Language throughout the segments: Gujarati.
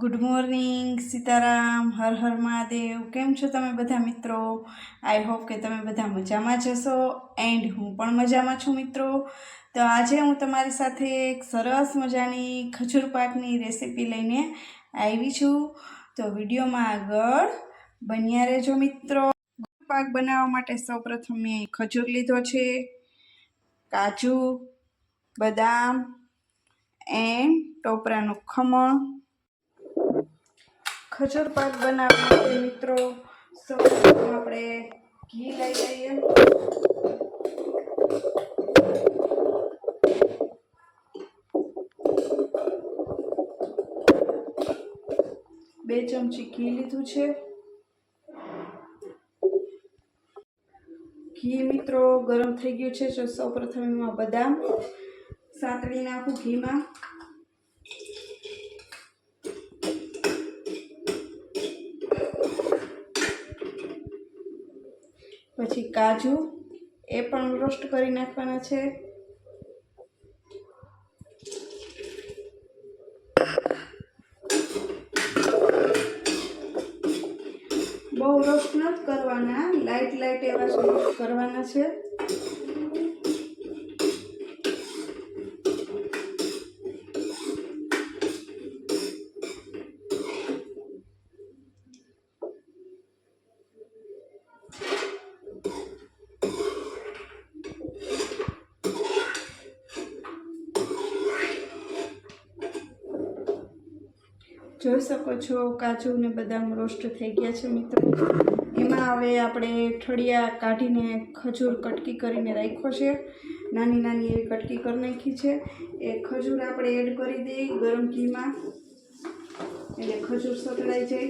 Good morning, Sitaram, Har Har Mahadev. કેમ છો તમે બધા મિત્રો? આઈ હોપ કે તમે બધા મજામાં જશો એન્ડ હું પણ મજામાં છું મિત્રો. તો આજે હું તમારી સાથે એક સરસ મજાની ખજૂર પાકની રેસીપી લઈને આવી છું. તો વિડીયોમાં આગળ બન્યા રહેજો મિત્રો. પાક બનાવવા માટે સૌપ્રથમ મેં ખજૂર લીધો છે, કાજુ, બદામ એન્ડ ટોપરાનું ખમણ. ખજૂર પાક બનાવવા માટે મિત્રો સૌપ્રથમ આપણે ઘી લઈ લઈએ. 2 ચમચી ઘી લીધું છે. ઘી મિત્રો ગરમ થઈ ગયું છે, તો સૌપ્રથમ એમાં બદામ સાતળી નાખું ઘીમાં. પછી કાજુ એ પણ રોસ્ટ કરી નાખવાના છે. બહુ રોસ્ટ નથી કરવાના, લાઈટ એવા રોસ્ટ કરવાના છે. જોઈ શકો છો કાજુ ને બદામ રોસ્ટ થઈ ગયા છે મિત્રો. એમાં હવે આપણે ઠળિયા કાઢીને ખજૂર કટકી કરીને રાખ્યો છે, નાની નાની એવી કટકી કરી નાખી છે. એ ખજૂર આપણે એડ કરી દઈએ ગરમ ઘીમાં, એટલે ખજૂર સતળાઈ જાય.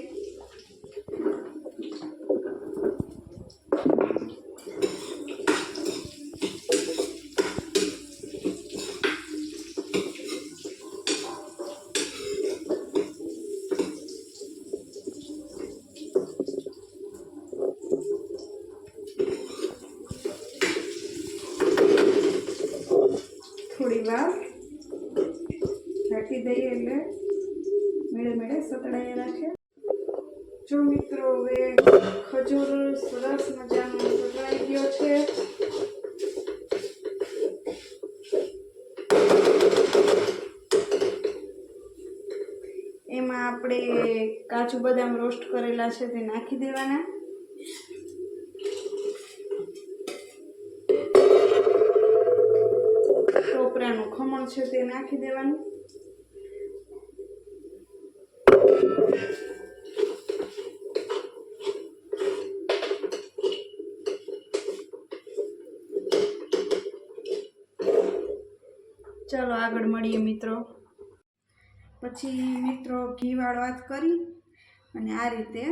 થોડી વાર ઢાંકી દઈએ એટલે મેળે મેળે સતળાઈ રાખે. જો મિત્રો હવે ખજૂર સરસ મજાનો સતળાઈ ગયો છે. એમાં આપણે કાજુ બદામ રોસ્ટ કરેલા છે તે નાખી દેવાના. ટોપરાનું ખમણ છે તે નાખી દેવાનું. ચાલો આગળ મળીએ મિત્રો. પછી મિત્રો ઘી વાળવાત કરી અને આ રીતે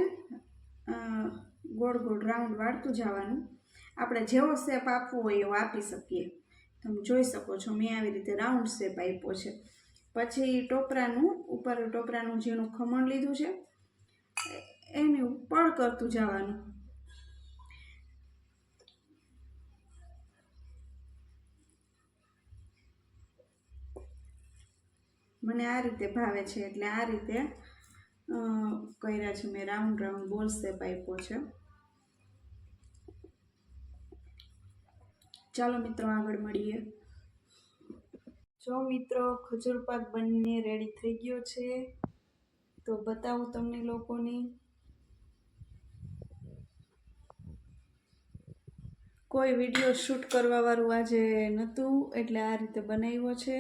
ગોળ ગોળ રાઉન્ડ વાળતું જવાનું. આપણે જેવો શેપ આપવો હોય એવો આપી શકીએ. તમે જોઈ શકો છો મેં આવી રીતે રાઉન્ડ શેપ આપ્યો છે. પછી ટોપરાનું જેનું ખમણ લીધું છે એને પળ કરતું જવાનું. મને આ રીતે ભાવે છે એટલે આ રીતે કર્યા છે મેં. રાઉન્ડ રાઉન્ડ બોલ શેપ આપ્યો છે. ચાલો મિત્રો આગળ મળીએ. જો મિત્રો ખજૂર પાક બનીને રેડી થઈ ગયો છે, તો બતાવું તમને લોકોને. કોઈ વિડીયો શૂટ કરવા વાળું આજે નહોતું એટલે આ રીતે બનાવ્યો છે.